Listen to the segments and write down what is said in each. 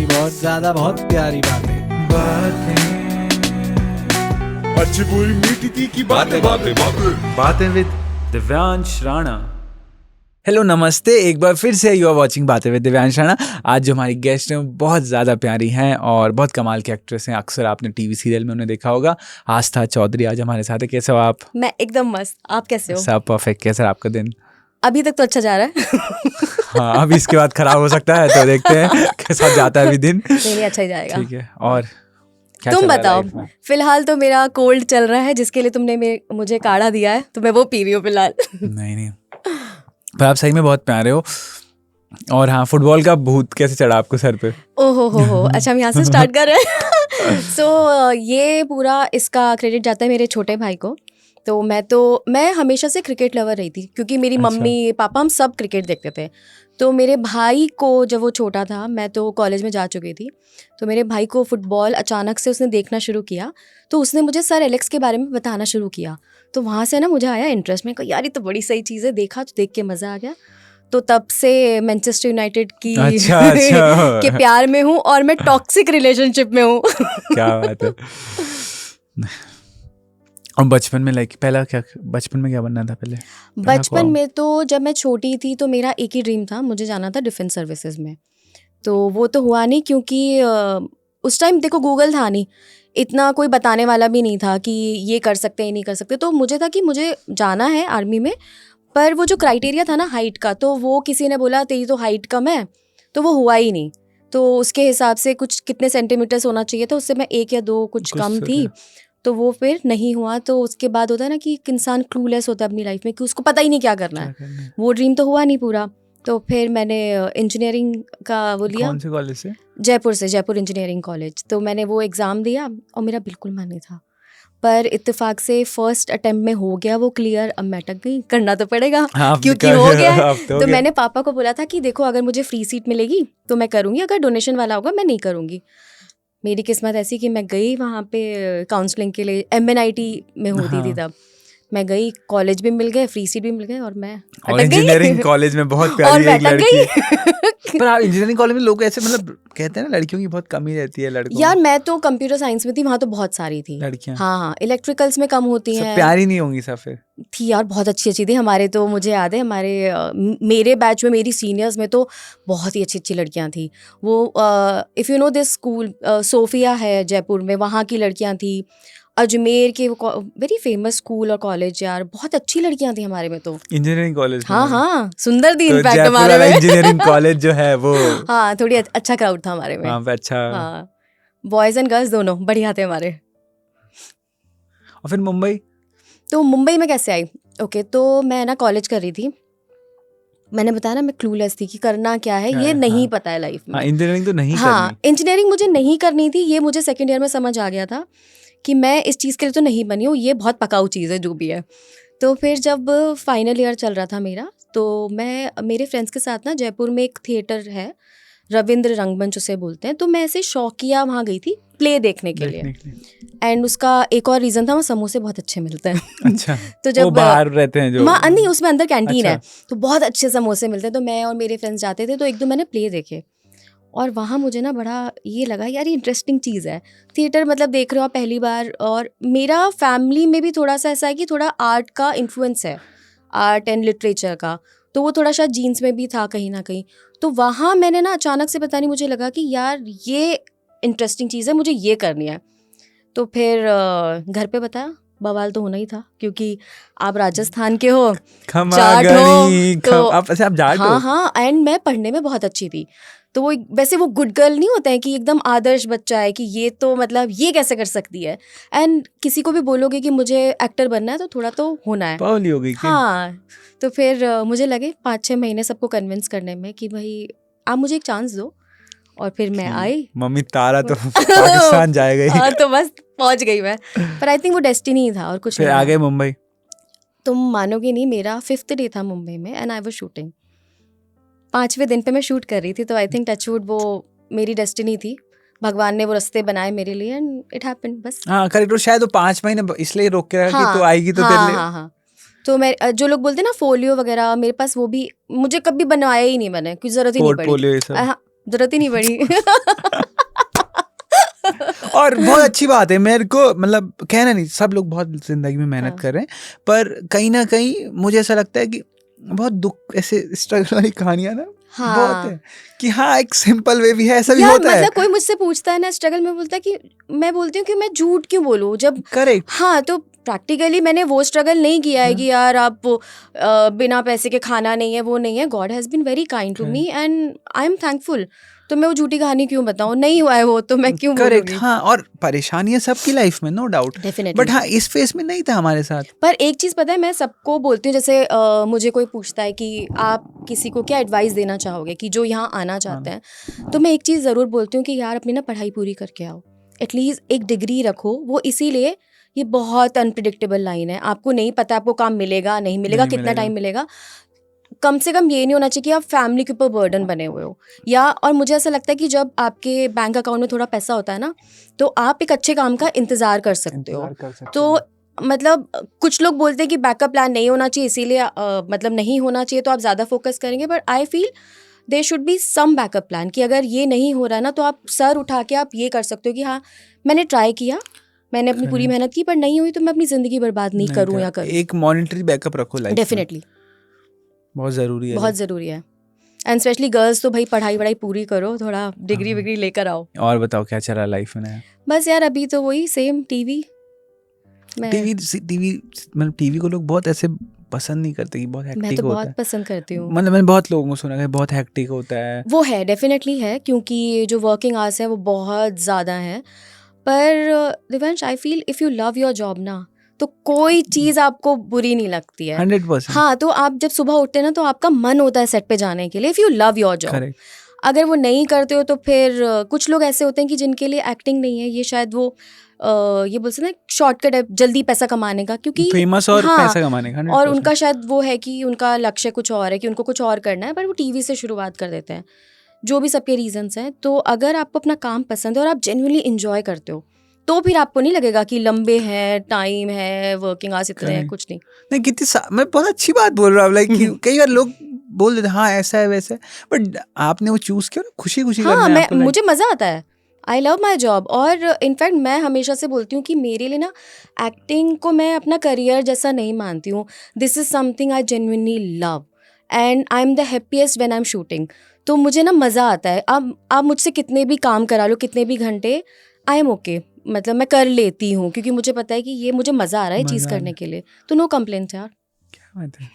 प्यारी, बहुत ज्यादा बहुत प्यारी बातें अच्छी बुरी मीठी तीखी बातें बातें बातें बातें विद दिव्यांश राणा। हेलो नमस्ते, एक बार फिर से you are watching Baatein with Divyansh Rana. आज जो हमारी गेस्ट हैं बहुत ज़्यादा प्यारी हैं और बहुत कमाल की एक्ट्रेस हैं। अक्सर आपने टीवी सीरियल में उन्हें देखा होगा। आस्था चौधरी आज हमारे साथ है। कैसे हो आप? मैं एकदम मस्त। आप कैसे हो? सब परफेक्ट। कैसा आपका दिन? अभी तक तो अच्छा जा रहा है। हाँ, अभी इसके बाद खराब हो सकता है, तो देखते हैं कैसा जाता है अभी दिन। नहीं, अच्छा ही जाएगा। ठीक है। और क्या तुम चल रहा है बताओ। लाइफ में? फिलहाल तो मेरा कोल्ड चल रहा है, जिसके लिए तुमने मुझे काढ़ा दिया है, तो मैं वो पी रही हूँ फिलहाल। नहीं, पर आप सही में बहुत प्यारे हो। और हाँ, फुटबॉल का भूत कैसे चढ़ा आपको सर पे? ओहो हो। अच्छा, हम यहाँ से स्टार्ट कर रहे हैं। सो ये पूरा इसका क्रेडिट जाता है मेरे छोटे भाई को। तो मैं हमेशा से क्रिकेट लवर रही थी, क्योंकि मेरी मम्मी पापा हम सब क्रिकेट देखते थे। तो मेरे भाई को, जब वो छोटा था, मैं तो कॉलेज में जा चुकी थी, तो मेरे भाई को फुटबॉल अचानक से उसने देखना शुरू किया। तो उसने मुझे सर एलेक्स के बारे में बताना शुरू किया। तो वहाँ से ना मुझे आया इंटरेस्ट। में यार ये तो बड़ी सही चीज़ है, देखा तो देख के मज़ा आ गया। तो तब से मैनचेस्टर यूनाइटेड की अच्छा। के प्यार में हूँ, और मैं टॉक्सिक रिलेशनशिप में हूँ। क्या बात है। और बचपन में बचपन में क्या बनना था पहले? बचपन में तो जब मैं छोटी थी तो मेरा एक ही ड्रीम था, मुझे जाना था डिफेंस सर्विसेज में। तो वो तो हुआ नहीं, क्योंकि उस टाइम देखो गूगल था नहीं, इतना कोई बताने वाला भी नहीं था कि ये कर सकते हैं नहीं कर सकते। तो मुझे था कि मुझे जाना है आर्मी में, पर वो जो क्राइटेरिया था ना हाइट का, तो वो किसी ने बोला तेरी तो हाइट कम है, तो वो हुआ ही नहीं। तो उसके हिसाब से कुछ कितने सेंटीमीटर्स होना चाहिए था, उससे मैं 1 या 2 कुछ कम थी, तो वो फिर नहीं हुआ। तो उसके बाद होता है ना कि एक इंसान क्लूलेस होता है अपनी लाइफ में, कि उसको पता ही नहीं क्या करना है। वो ड्रीम तो हुआ नहीं पूरा। तो फिर मैंने इंजीनियरिंग का वो लिया। कौन से कॉलेज से? Jaipur engineering college. तो मैंने वो एग्ज़ाम दिया और मेरा बिल्कुल मन नहीं था, पर इत्तेफाक से फर्स्ट अटेम्प्ट में हो गया वो क्लियर। अब मैं अटक गई, करना तो पड़ेगा। हाँ, क्योंकि हो गया है। तो मैंने पापा को बोला था कि देखो अगर मुझे फ्री सीट मिलेगी तो मैं करूँगी, अगर डोनेशन वाला होगा मैं नहीं करूँगी। मेरी किस्मत ऐसी कि मैं गई वहाँ पे काउंसलिंग के लिए। MNIT में होती थी तब। मैं गई, कॉलेज भी मिल गए, फ्री सीट भी मिल गए, और मैं और इंजीनियरिंग कॉलेज में बहुत प्यारी एक लड़की। पर आप इंजीनियरिंग कॉलेज में लोग ऐसे मतलब कहते हैं ना लड़कियों की बहुत कमी रहती है लड़कों यार मैं तो कंप्यूटर साइंस में थी, वहाँ तो बहुत सारी थी लड़कियां। हाँ, इलेक्ट्रिकल्स में कम होती हैं। प्यारी नहीं होंगी सब फिर? थी यार, बहुत अच्छी अच्छी थी हमारे। तो मुझे याद है मेरे बैच में, मेरी सीनियर्स में तो बहुत ही अच्छी अच्छी लड़कियां थी। वो if you know this school Sophia है जयपुर में, वहाँ की लड़कियां थी। अजमेर के वेरी फेमस स्कूल और कॉलेज, यार बहुत अच्छी लड़कियां थी हमारे में। तो इंजीनियरिंग कॉलेज? हाँ, सुंदर थी तो इनफैक्ट जयपुर हमारे वाला में। इंजीनियरिंग कॉलेज जो है वो हाँ, थोड़ी अच्छा क्राउड था हमारे में। वहाँ पे। अच्छा। हाँ, बॉयज़ एंड गर्ल्स दोनों बढ़िया थे हमारे। और फिर मुंबई? तो मुंबई में कैसे आई? ओके, तो मैं ना कॉलेज कर रही थी। मैंने बताया ना मैं क्लूलेस थी कि करना क्या है ये नहीं पता है लाइफ में। इंजीनियरिंग तो नहीं हाँ, करनी। इंजीनियरिंग मुझे नहीं करनी थी, ये मुझे सेकंड ईयर में समझ आ गया था कि मैं इस चीज़ के लिए तो नहीं बनी हूँ, ये बहुत पकाऊ चीज़ है जो भी है। तो फिर जब फाइनल ईयर चल रहा था मेरा, तो मैं मेरे फ्रेंड्स के साथ ना जयपुर में एक थिएटर है, रविंद्र रंगमंच उसे बोलते हैं। तो मैं ऐसे शौकिया वहाँ गई थी प्ले देखने के लिए। एंड उसका एक और रीज़न था, वहाँ समोसे बहुत अच्छे मिलते हैं। अच्छा। तो जब वो बाहर रहते हैं जो? नहीं, उसमें अंदर कैंटीन है, अच्छा। तो बहुत अच्छे समोसे मिलते हैं। तो मैं और मेरे फ्रेंड्स जाते थे, तो एक दो मैंने प्ले देखे, और वहाँ मुझे ना बड़ा ये लगा यार ये इंटरेस्टिंग चीज़ है। थिएटर मतलब देख रहे हो आप पहली बार, और मेरा फैमिली में भी थोड़ा सा ऐसा है कि थोड़ा आर्ट का इन्फ्लुएंस है, आर्ट एंड लिटरेचर का, तो वो थोड़ा शायद जीन्स में भी था कहीं ना कहीं। तो वहाँ मैंने ना अचानक से पता नहीं मुझे लगा कि यार ये इंटरेस्टिंग चीज़ है, मुझे ये करनी है। तो फिर घर पे बताया, बवाल तो होना ही था, क्योंकि आप राजस्थान के हो, जाट हो, तो आप जाट हो? हाँ, एंड मैं पढ़ने में बहुत अच्छी थी। तो वो वैसे वो गुड गर्ल नहीं होता है कि एकदम आदर्श बच्चा है कि ये तो मतलब ये कैसे कर सकती है। एंड किसी को भी बोलोगे कि मुझे एक्टर बनना है तो थोड़ा तो होना है। पावली हो गई? हाँ, तो फिर मुझे लगे 5-6 महीने सबको कन्विंस करने में कि भाई आप मुझे एक चांस दो, और फिर मैं आई। मम्मी तारा तो पाकिस्तान जाएगा ही। हाँ, तो बस पहुंच गई मैं। पर आई थिंक वो डेस्टिनी ही था और कुछ फिर नहीं आ था। गए मुंबई? तुम मानोगे नहीं, मेरा 5th डे था मुंबई में, एंड आई वाज शूटिंग। 5वें दिन पे मैं शूट कर रही थी। तो आई थिंक टचवुड वो मेरी डेस्टिनी थी, भगवान ने वो रास्ते बनाए मेरे लिए, एंड इट हैपेंड बस। हाँ करेक्ट। शायद वो 5 महीने इसलिए रोक के रखा कि तो आएगी तो तेरे लिए। हाँ। तो मैं जो लोग बोलते हैं ना फोलियो वगैरह, मेरे पास वो भी, मुझे कभी बनवाया ही नहीं मैंने, कुछ जरूरत ही नहीं पड़ी। पोर्टफोलियो ये सब। हाँ, जरूरत ही नहीं पड़ी। और बहुत अच्छी बात है, मेरे को मतलब कहना नहीं, सब लोग बहुत जिंदगी में मेहनत हाँ। कर रहे हैं, पर कहीं ना कहीं मुझे ऐसा लगता है कि बहुत दुख, ऐसे स्ट्रगल वाली कहानियां ना हाँ। बहुत है कि हाँ एक सिंपल वे भी है, ऐसा भी यार होता है। मतलब कोई मुझसे पूछता है ना स्ट्रगल में, बोलता है कि मैं बोलती हूँ कि मैं झूठ क्यों बोलूँ जब करेक्ट। हाँ, तो प्रैक्टिकली मैंने वो स्ट्रगल नहीं किया है कि यार आप बिना पैसे के खाना नहीं है, वो नहीं है। God has been very kind to me and I am thankful. तो मैं वो झूठी कहानी क्यों बताऊँ, नहीं हुआ है वो तो मैं क्यों करेक्ट। बोलूँगी। हाँ, और परेशानियां सबकी लाइफ में, नो डाउट, डेफिनेटली। बट हाँ इस फेस में नहीं था हमारे साथ। पर एक चीज़ पता है, मैं सबको बोलती हूँ, जैसे मुझे कोई पूछता है कि आप किसी को क्या एडवाइस देना चाहोगे कि जो यहाँ आना चाहते हैं, तो मैं एक चीज़ ज़रूर बोलती हूँ कि यार अपनी ना पढ़ाई पूरी करके आओ, एटलीस्ट एक डिग्री रखो। वो इसीलिए, ये बहुत अनप्रिडिक्टेबल लाइन है, आपको नहीं पता आपको काम मिलेगा नहीं मिलेगा, नहीं कितना मिलेगा। टाइम मिलेगा। कम से कम ये नहीं होना चाहिए कि आप फैमिली के ऊपर बर्डन बने हुए हो। या और मुझे ऐसा लगता है कि जब आपके बैंक अकाउंट में थोड़ा पैसा होता है ना, तो आप एक अच्छे काम का इंतज़ार कर सकते हो। तो मतलब कुछ लोग बोलते हैं कि बैकअप प्लान नहीं होना चाहिए, इसीलिए मतलब नहीं होना चाहिए तो आप ज़्यादा फोकस करेंगे, but I feel there should be some backup plan कि अगर ये नहीं हो रहा है ना, तो आप सर उठा के आप ये कर सकते हो कि हाँ मैंने ट्राई किया, मैंने अपनी पूरी मेहनत की, पर नहीं हुई तो मैं अपनी ज़िंदगी बर्बाद नहीं करूँ या करूँ। एक मॉनिटरी बैकअप रखो लाइफ में, डेफिनेटली बहुत जरूरी है। बहुत ज़रूरी है। एंड स्पेशली गर्ल्स तो भाई पढ़ाई वढ़ाई पूरी करो, थोड़ा डिग्री विग्री लेकर आओ। और बताओ क्या चल रहा है लाइफ में नया? बस यार अभी तो वही सेम टीवी टीवी मतलब टीवी को लोग बहुत ऐसे पसंद नहीं करते कि बहुत मैं हेक्टिक तो होता बहुत है। पसंद करती हूँ। मतलब मैंने बहुत लोगों को सुना है बहुत हेक्टिक होता है। वो है, डेफिनेटली है, क्योंकि जो वर्किंग आवर्स है वो बहुत ज़्यादा है। पर Divyansh, I feel if you love your job ना, तो कोई चीज़ आपको बुरी नहीं लगती है। 100%। हाँ, तो आप जब सुबह उठते हैं ना, तो आपका मन होता है सेट पे जाने के लिए, if you love your job. Correct. अगर वो नहीं करते हो तो फिर कुछ लोग ऐसे होते हैं कि जिनके लिए एक्टिंग नहीं है, ये शायद वो ये बोल सकते हैं शॉर्टकट है जल्दी पैसा कमाने का, क्योंकि फेमस और हाँ, पैसा कमाने का 100%। और उनका शायद वो है कि उनका लक्ष्य कुछ और है कि उनको कुछ और करना है, पर वो टीवी से शुरुआत कर देते हैं, जो भी सबके रीजंस हैं। तो अगर आपको अपना काम पसंद है और आप जेन्युइनली इंजॉय करते हो, तो फिर आपको नहीं लगेगा कि लंबे हैं, टाइम है, वर्किंग आवर्स इतने हैं, कुछ नहीं। नहीं कितनी मैं बहुत अच्छी बात बोल रहा हूँ, लाइक कई बार लोग बोल देते हाँ ऐसा है वैसा है, बट आपने वो चूज किया ना खुशी खुशी हाँ, करना है आपको, मुझे मज़ा आता है, आई लव माई जॉब। और इनफैक्ट मैं हमेशा से बोलती हूँ कि मेरे लिए ना एक्टिंग को मैं अपना करियर जैसा नहीं मानती हूँ। This is something I genuinely love and I am the happiest when I am shooting. तो मुझे ना मज़ा आता है। अब आप मुझसे कितने भी काम करा लो, कितने भी घंटे, आई एम ओके, मतलब मैं कर लेती हूँ, क्योंकि मुझे पता है कि ये मुझे मज़ा आ रहा है चीज़ करने के लिए, तो नो कंप्लेंट यार। क्या बात है।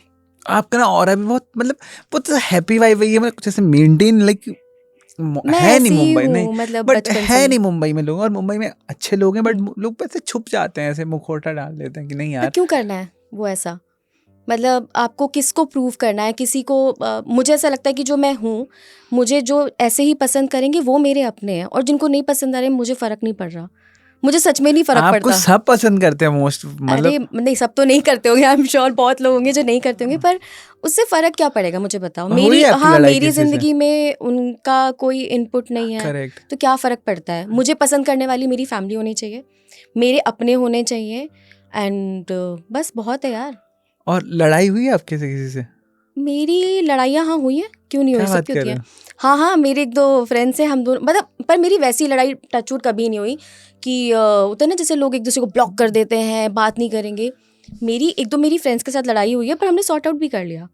आपका ना ऑरा भी बहुत मतलब बहुत हैप्पी वाइब है, मतलब कुछ ऐसे मेंटेन लाइक मैं है नहीं ऐसी ही मुंबई हूँ, नहीं, मतलब बट बचपन से है ही। नहीं मुंबई में लोग, और मुंबई में अच्छे लोग हैं, बट लोग ऐसे छुप जाते हैं, ऐसे मुखौटा डाल देते हैं कि नहीं पर यार। क्यों करना है वो ऐसा? मतलब आपको किसको प्रूव करना है, किसी को मुझे ऐसा लगता है कि जो मैं हूँ, मुझे जो ऐसे ही पसंद करेंगे वो मेरे अपने हैं, और जिनको नहीं पसंद आ रहे मुझे फ़र्क नहीं पड़ रहा, मुझे सच में नहीं फ़र्क आपको पड़ता। सब पसंद करते हैं मोस्ट, अरे मतलब नहीं, सब तो नहीं करते होंगे, आई एम श्योर बहुत लोग होंगे जो नहीं करते होंगे, पर उससे फ़र्क क्या पड़ेगा मुझे बताओ। हुई मेरी है आपकी हाँ, लड़ाई मेरी किसी से? ज़िंदगी में उनका कोई इनपुट नहीं है, करेक्ट। तो क्या फ़र्क पड़ता है। मुझे पसंद करने वाली मेरी फैमिली होनी चाहिए, मेरे अपने होने चाहिए, एंड बस बहुत है यार। और लड़ाई हुई है आपके से किसी से? मेरी लड़ाइयाँ हाँ हुई हैं, क्यों नहीं हुई, क्या बात सबकी कर होती रहे हैं। हो? हाँ, मेरे एक दो फ्रेंड्स हैं, हम दोनों मतलब, पर मेरी वैसी लड़ाई टचवुड कभी नहीं हुई कि होता है ना जैसे लोग एक दूसरे को ब्लॉक कर देते हैं, बात नहीं करेंगे। मेरी एक दो मेरी फ्रेंड्स के साथ लड़ाई हुई है, पर हमने सॉर्ट आउट भी कर लिया।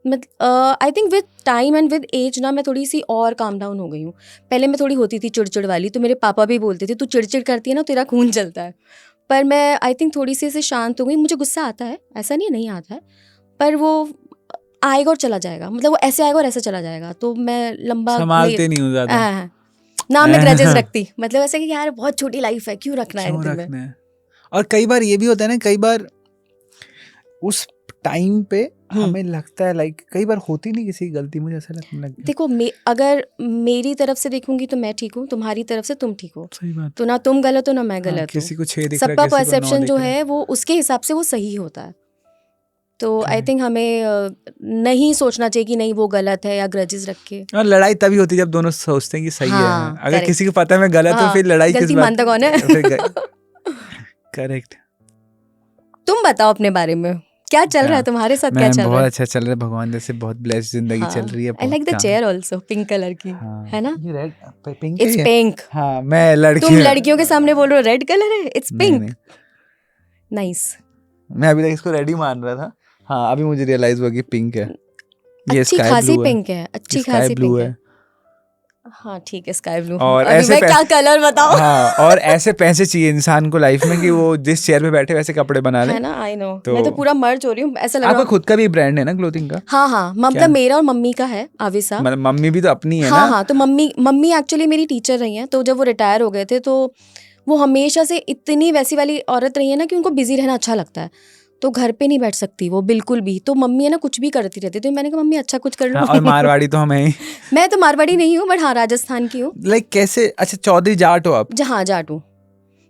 मतलब I think with time and with age ना मैं थोड़ी सी और काम डाउन हो गई हूँ। पहले मैं थोड़ी होती थी चिड़चिड़ वाली, तो मेरे पापा भी बोलते थे तू चिड़चिड़ करती है ना, तेरा खून चलता है। पर मैं आई थिंक थोड़ी सी ऐसे शांत हो गई। मुझे गुस्सा आता है, ऐसा नहीं आता है, पर वो आएगा और चला जाएगा, मतलब वो ऐसे आएगा और ऐसे चला जाएगा, तो मैं लंबा संभालते नहीं हूँ ज्यादा। ना मैं ग्रजेस रखती, मतलब ऐसे कि यार बहुत छोटी लाइफ है, क्यों रखना है क्यों दिल में। रखना है? और कई बार ये भी होता है ना, कई बार उस टाइम पे हमें लगता है लाइक कई बार होती नहीं किसी की गलती, मुझे ऐसा लगने लगता है। देखो अगर मेरी तरफ से देखूंगी तो मैं ठीक हूँ, तुम्हारी तरफ से तुम ठीक हो, सही बात। तो ना तुम गलत हो ना मैं गलत हूँ। किसी को 6 दिख रहा है, सबका किसी को 9 परसेप्शन दिख जो रहा है। है वो उसके हिसाब से वो सही होता है। तो आई थिंक हमें नहीं सोचना चाहिए कि नहीं वो गलत है या ग्रजेस रख के। और लड़ाई तभी होती है जब दोनों सोचते हैं कि सही हाँ, है। अगर correct। किसी को पता है मैं गलत हूँ, हाँ, फिर लड़ाई किस गलती बात मानता कौन है? करेक्ट। तुम बताओ अपने बारे में, क्या चल रहा है क्या? तुम्हारे साथ, क्या मैं चल रहा बहुत है? अच्छा चल रहा है, भगवान जैसे बहुत ब्लेस्ड जिंदगी चल रही है। आई लाइक द बहुत चेयर ऑल्सो, पिंक कलर की, हाँ, है ना? ये रेड पिंक इट्स है। पिंक। हाँ, मैं तुम लड़की लड़कियों के सामने बोल रहे हो रेड कलर है, इट्स नहीं पिंक। नहीं, नाइस। मैं अभी तक इसको रेड ही मान रहा था। हाँ, अभी मुझे रियलाइज हुआ कि पिंक है। ये अच्छी स्काई खासी ब्लू है, पिंक है, अच्छी स्काई खासी ब्लू पिंक है। है। हाँ ठीक है, स्काई ब्लू। और अभी ऐसे मैं क्या कलर बताऊं? हाँ, और ऐसे पैसे चाहिए इंसान को लाइफ में कि वो जिस चेयर पे बैठे वैसे कपड़े बना ले। है ना, आई नो। तो मैं तो पूरा मर्ज हो रही हूँ, ऐसा लग रहा आपका हूँ। खुद का भी ब्रांड है ना क्लोथिंग का? हाँ हाँ, क्या? मतलब मेरा और मम्मी का है, आविसा। मतलब मम्मी भी तो अपनी है हाँ ना? हाँ, तो मम्मी एक्चुअली मेरी टीचर रही हैं, तो जब वो रिटायर हो गए थे तो वो हमेशा से इतनी वैसी वाली औरत रही है ना कि उनको बिजी रहना अच्छा लगता है, तो घर पे नहीं बैठ सकती वो बिल्कुल भी। तो मम्मी है ना कुछ भी करती रहती, तो मैंने कहा मम्मी अच्छा कुछ कर लो। हाँ, और मारवाड़ी तो हम हैं। मैं तो मारवाड़ी नहीं हूँ, बट हाँ राजस्थान की हूँ। लाइक कैसे? अच्छा, चौधरी जाट हो आप? जहाँ जाट हूँ,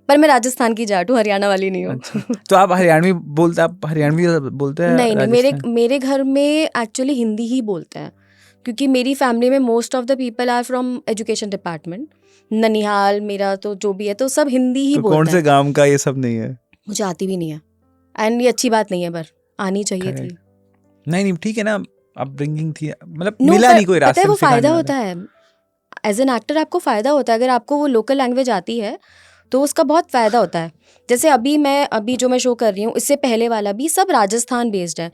पर मैं राजस्थान की जाट हूँ, हरियाणा वाली नहीं हूँ। अच्छा, तो आप हरियाणवी बोलते, आप हरियाणवी बोलते हैं नहीं नहीं, मेरे राजस्थान? मेरे घर में एक्चुअली हिंदी ही बोलते हैं, क्योंकि मेरी फैमिली में most of the people are from education department. ननिहाल मेरा तो जो भी है, तो सब हिंदी ही तो कौन बोलते से हैं। गांव का ये सब नहीं है? मुझे आती भी नहीं है, एंड ये अच्छी बात नहीं है, पर आनी चाहिए थी। Correct. नहीं नहीं, ठीक है ना, अपब्रिंगिंग थी, मतलब नो, मिला पर नहीं कोई पता रास्ते है में वो सिखाने फायदा वाला। होता है, एज एन एक्टर आपको फायदा होता है, अगर आपको वो लोकल लैंग्वेज आती है तो उसका बहुत फायदा होता है। जैसे अभी जो मैं शो कर रही हूँ, इससे पहले वाला भी सब राजस्थान बेस्ड है,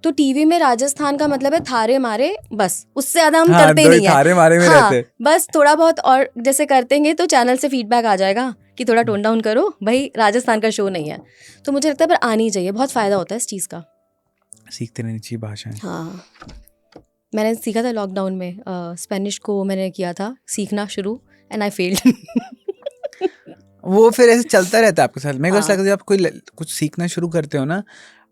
तो टीवी में राजस्थान का मतलब है थारे मारे, बस उससे ज्यादा हम हाँ, करते ही दो ही नहीं है। थारे मारे में हाँ, रहते। बस थोड़ा बहुत और जैसे करतेंगे तो चैनल से फीडबैक आ जाएगा कि थोड़ा टोन डाउन करो भाई, राजस्थान का शो नहीं है। तो मुझे लगता है पर आनी चाहिए, बहुत फायदा होता है इस चीज़ का। सीखते रहनी चाहिए भाषाएं। हाँ, मैंने सीखा था लॉकडाउन में, स्पेनिश को मैंने किया था सीखना शुरू, एंड आई फेल्ड। वो फिर ऐसे चलता रहता है आपके साथ। मेरे को ऐसा हाँ। लगता है जब आप कुछ सीखना शुरू करते हो ना,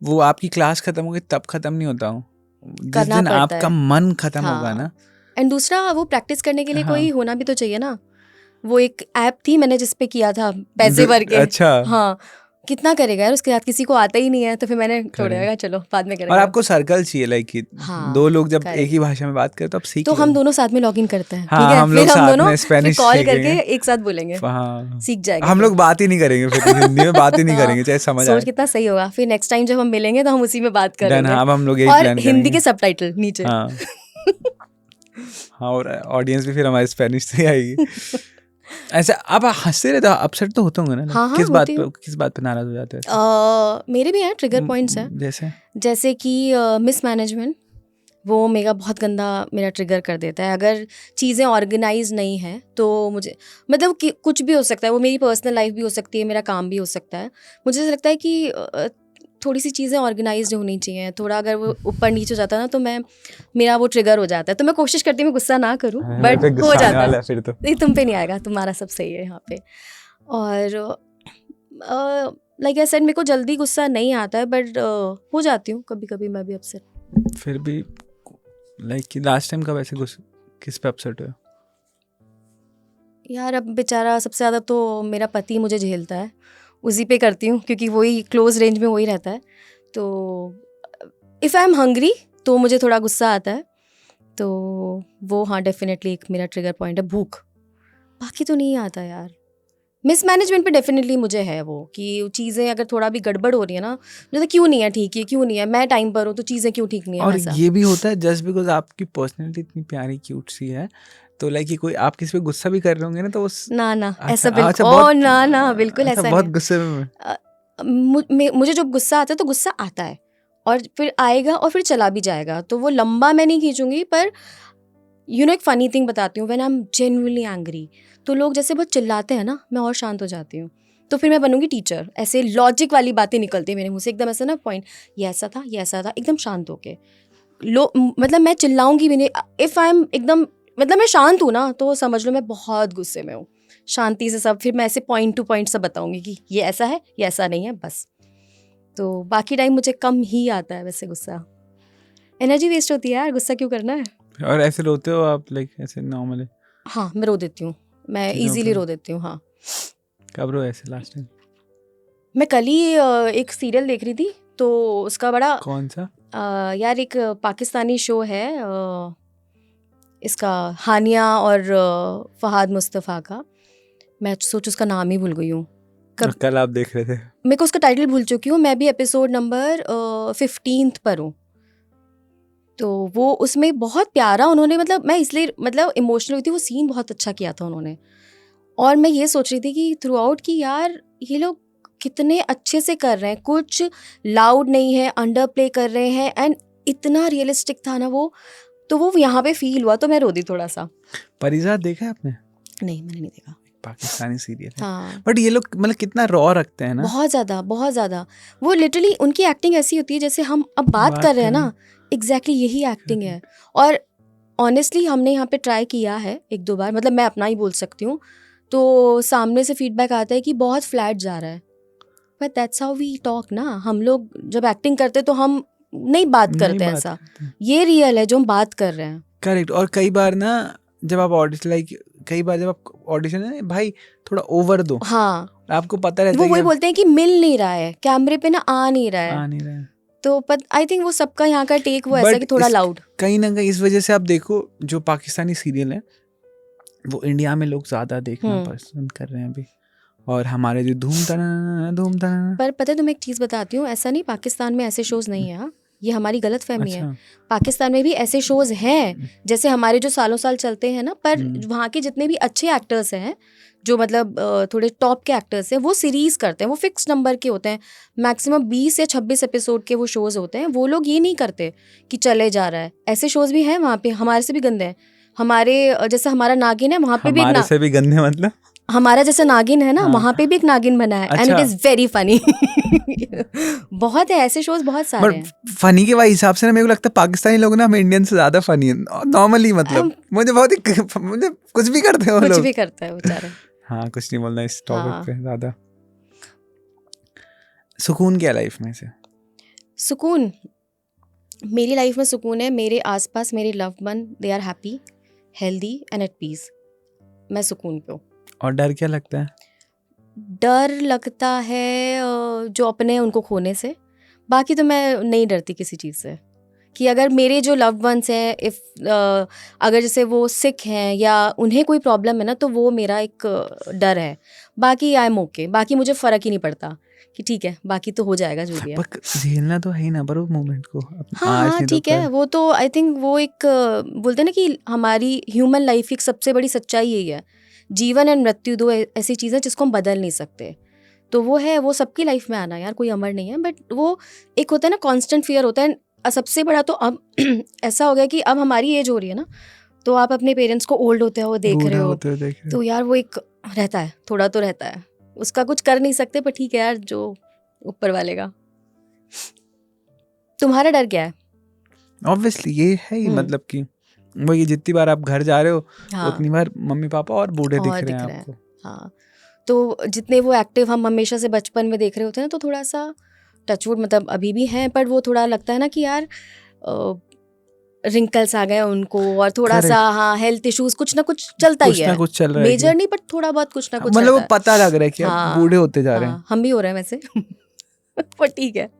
वो आपकी क्लास खत्म होगी तब खत्म नहीं होता हूँ, जिस करना दिन पड़ता आपका है। मन खत्म हाँ। होगा ना। एंड दूसरा, वो प्रैक्टिस करने के लिए हाँ। कोई होना भी तो चाहिए ना। वो एक ऐप थी मैंने जिस पे किया था पैसे भर के। अच्छा। हाँ, कितना करेगा यार, उसके साथ किसी को आता ही नहीं है, तो फिर मैंने छोड़ेगा, चलो बाद में और करेंगे। आपको सर्कल चाहिए, लाइक कि हाँ, दो लोग जब एक correct। ही भाषा में बात करें तो आप सीख तो लो। हम दोनों साथ में लॉग इन करते हैं, हाँ, ठीक है, हम फिर लोग हम साथ दोनों में फिर स्पेनिश कॉल करके सीखेंगे। एक साथ बोलेंगे, हाँ, सीख जाएंगे। हम फिर लोग बात ही नहीं करेंगे, फिर हिंदी में बात ही नहीं करेंगे चाहे समझ सोच आए। कितना सही होगा, फिर नेक्स्ट टाइम जब हम मिलेंगे तो हम उसी में बात डन। करेंगे। हाँ, अब हम लोग यही और प्लान हिंदी करेंगे। के सबटाइटल नीचे। हाँ हाँ, और ऑडियंस भी फिर हमारी स्पेनिश से आएगी। ऐसा आप हंसते रहते हो, अपसेट तो होते होंगे ना? हाँ, किस बात होती पे, हूँ। किस बात पे नाराज हो जाते हैं? मेरे भी हैं ट्रिगर पॉइंट्स हैं, जैसे कि मिस मैनेजमेंट, वो मेरा बहुत गंदा मेरा ट्रिगर कर देता है। अगर चीज़ें ऑर्गेनाइज नहीं हैं तो मुझे, मतलब कि कुछ भी हो सकता है, वो मेरी पर्सनल लाइफ भी हो सकती है, मेरा काम भी हो सकता है। मुझे ऐसा लगता है कि थोड़ी सी चीज़ें ऑर्गेनाइज्ड होनी चाहिए। थोड़ा अगर वो ऊपर नीचे हो जाता है ना, तो मेरा वो ट्रिगर हो जाता है। तो मैं कोशिश करती हूँ मैं गुस्सा ना करूँ, बट हो जाता है। फिर तो नहीं, तुम पे नहीं आएगा, तुम्हारा सब सही है यहाँ पे। और लाइक आई सेड, मेरे को जल्दी गुस्सा नहीं आता है, बट हो जाती हूँ कभी कभी मैं भी अपसेट। फिर भी लाइक कि लास्ट टाइम कब ऐसे किस पे अपसेट हुए? यार अब बेचारा सबसे ज़्यादा तो मेरा पति मुझे झेलता है, उसी पे करती हूँ, क्योंकि वही क्लोज रेंज में वही रहता है। तो इफ़ आई एम हंग्री तो मुझे थोड़ा गुस्सा आता है, तो वो हाँ डेफिनेटली एक मेरा ट्रिगर पॉइंट है, भूख। बाकी तो नहीं आता यार। मिस मैनेजमेंट पे डेफिनेटली मुझे है वो, कि चीज़ें अगर थोड़ा भी गड़बड़ हो रही है ना, मुझे तो क्यों नहीं है ठीक, ये क्यों नहीं है, मैं टाइम पर हूँ तो चीज़ें क्यों ठीक नहीं है। और वैसा ये भी होता है जस्ट बिकॉज आपकी पर्सनैलिटी इतनी प्यारी क्यूट सी है, तो लाइक कि कोई आप किसी पे गुस्सा भी कर रहे होंगे ना, तो उस ना अच्छा, ऐसा बिल्कुल, अच्छा, ओ बहुत ना बिल्कुल अच्छा, ऐसा बहुत नहीं गुस्से में। है। मुझे जब गुस्सा आता है तो गुस्सा आता है, और फिर आएगा और फिर चला भी जाएगा, तो वो लंबा मैं नहीं खींचूंगी। पर एक फ़नी थिंग बताती हूँ, when I am genuinely angry, तो लोग जैसे बहुत चिल्लाते हैं ना, मैं और शांत हो जाती हूँ। तो फिर मैं बनूंगी टीचर, ऐसे लॉजिक वाली बातें निकलती मेरे मुँह से एकदम, ऐसा ना पॉइंट, ये ऐसा था एकदम शांत होके। मतलब मैं चिल्लाऊंगी भी नहीं। इफ़ आई एम एकदम, मतलब मैं शांत हूँ ना, तो समझ लो मैं बहुत गुस्से में हूँ। शांति से सब, फिर मैं ऐसे पॉइंट टू पॉइंट सब बताऊंगी कि ये ऐसा है, ये ऐसा नहीं है, बस। तो बाकी टाइम मुझे कम ही आता है वैसे गुस्सा। एनर्जी वेस्ट होती है यार, गुस्सा क्यों करना है। और ऐसे रोते हो आप, लाइक ऐसे नॉर्मली? हाँ, मैं रो देती हूँ, मैं चीज़ों इजीली पे? रो देती हूँ। हाँ, कब रोए ऐसे लास्ट टाइम? मैं कल ही एक सीरियल देख रही थी, तो उसका बड़ा कौन सा? यार एक पाकिस्तानी शो है, इसका हानिया और फहाद मुस्तफ़ा का, मैं सोच उसका नाम ही भूल गई हूँ। कल आप देख रहे थे? मेरे को उसका टाइटल भूल चुकी हूँ, मैं भी एपिसोड नंबर 15 पर हूँ। तो वो उसमें बहुत प्यारा उन्होंने, मतलब मैं इसलिए मतलब इमोशनल हुई थी, वो सीन बहुत अच्छा किया था उन्होंने। और मैं ये सोच रही थी कि थ्रू आउट कि यार ये लोग कितने अच्छे से कर रहे हैं, कुछ लाउड नहीं है, अंडर प्ले कर रहे हैं, एंड इतना रियलिस्टिक था ना वो, तो वो यहाँ पे फील हुआ, तो मैं रो दी थोड़ा सा। परिजात देखा है आपने? नहीं, मैंने नहीं देखा। पाकिस्तानी सीरियल है, हाँ, बट ये लोग मतलब कितना रॉ रखते हैं ना। बहुत ज़्यादा, बहुत ज़्यादा। वो लिटरली उनकी एक्टिंग ऐसी होती है जैसे हम अब बात कर रहे हैं ना, एग्जैक्टली यही एक्टिंग है। और ऑनेस्टली हमने यहाँ पे ट्राई किया है 1-2 बार, मतलब मैं अपना ही बोल सकती हूँ, तो सामने से फीडबैक आता है कि बहुत फ्लैट जा रहा है, but that's how we talk ना। हम लोग जब एक्टिंग करते तो हम नहीं बात करते हैं ऐसा, ये रियल है जो हम बात कर रहे हैं। करेक्ट। और कई बार ना जब आप ऑडिशन कई बार जब आप ऑडिशन है भाई थोड़ा ओवर दो, हाँ, आपको पता रहता वो है वही कि बोलते हैं कि मिल नहीं रहा है, कैमरे पे ना आ नहीं रहा है, आ नहीं रहा है। तो आई थिंक वो सबका यहाँ का टेक वो ऐसा But कि थोड़ा लाउड। कहीं ना कहीं इस वजह से आप देखो जो पाकिस्तानी सीरियल है वो इंडिया में लोग ज्यादा देखना पसंद कर रहे हैं अभी, और हमारे जो धूम धूम पर पता है तुम्हें एक चीज़ बताती हूँ, ऐसा नहीं पाकिस्तान में ऐसे शोज़ नहीं है, हाँ, ये हमारी गलत फहमी है। पाकिस्तान में भी ऐसे शोज़ हैं जैसे हमारे जो सालों साल चलते हैं ना, पर वहाँ के जितने भी अच्छे एक्टर्स हैं, जो मतलब थोड़े टॉप के एक्टर्स हैं, वो सीरीज़ करते हैं, वो फिक्स नंबर के होते हैं, मैक्सिमम 20 या 26 एपिसोड के वो शोज़ होते हैं। वो लोग ये नहीं करते कि चले जा रहा है, ऐसे शोज़ भी हैं वहाँ पे, हमारे से भी गंदे हैं। हमारे जैसे हमारा नागिन है, वहाँ पे भी हमारे से भी गंदे मतलब हमारा जैसा नागिन है ना, वहाँ पे भी एक नागिन बना है, and it is very funny. बहुत है ऐसे शोज, बहुत सारे हैं। बट फनी के हिसाब से ना मेरे को लगता है पाकिस्तानी लोग ना हम इंडियन से ज्यादा फनी है नॉर्मली, मतलब मुझे बहुत ही मुझे कुछ भी करते हैं वो कुछ लोग। भी करता है बेचारा। हाँ, कुछ नहीं बोलना इस टॉपिक हाँ। पे ज्यादा। सुकून क्या लाइफ में से? सुकून, मेरी लाइफ में सुकून है, मेरे आसपास मेरे loved one they are happy, healthy and at peace, मैं सुकून पे हूँ। और डर क्या लगता है? डर लगता है जो अपने हैं उनको खोने से, बाकी तो मैं नहीं डरती किसी चीज़ से। कि अगर मेरे जो लव्ड वंस हैं, इफ़ अगर जैसे वो सिक हैं या उन्हें कोई प्रॉब्लम है ना, तो वो मेरा एक डर है। बाकी आई एम ओके, बाकी मुझे फ़र्क ही नहीं पड़ता कि ठीक है, बाकी तो हो जाएगा जो भी है। पर झेलना तो है ही ना पर वो मोमेंट को। हाँ, ठीक है, वो तो आई थिंक वो एक बोलते हैं ना कि हमारी ह्यूमन लाइफ की सबसे बड़ी सच्चाई यही है, जीवन एंड मृत्यु दो ऐसी चीज़ें जिसको हम बदल नहीं सकते। तो वो है, वो सबकी लाइफ में आना यार, कोई अमर नहीं है, बट वो एक होता है ना कॉन्स्टेंट फियर होता है। सबसे बड़ा तो अब ऐसा हो गया कि अब हमारी एज हो रही है ना, तो आप अपने पेरेंट्स को ओल्ड होते हुए देख रहे हो, तो यार वो एक रहता है, थोड़ा तो रहता है, उसका कुछ कर नहीं सकते, पर ठीक है यार, जो ऊपर वाले का। तुम्हारा डर क्या है? ऑब्वियसली ये है ही, मतलब कि वो ये जितनी बार आप घर जा रहे हो उतनी बार मम्मी पापा और बूढ़े दिख रहे हैं आपको। हाँ, तो जितने वो एक्टिव हम हमेशा से बचपन में देख रहे होते हैं ना, तो थोड़ा सा टचवुड मतलब अभी भी हैं, पर वो थोड़ा लगता है ना कि यार रिंकल्स आ गए उनको, और थोड़ा सा हाँ हेल्थ इश्यूज कुछ ना कुछ चलता ही है, कुछ चल रहा है, मेजर नहीं बट थोड़ा बहुत कुछ ना कुछ मतलब वो पता लग रहा है कि आप बूढ़े होते जा रहे हैं। हम भी हो रहे हैं वैसे। पर ठीक है।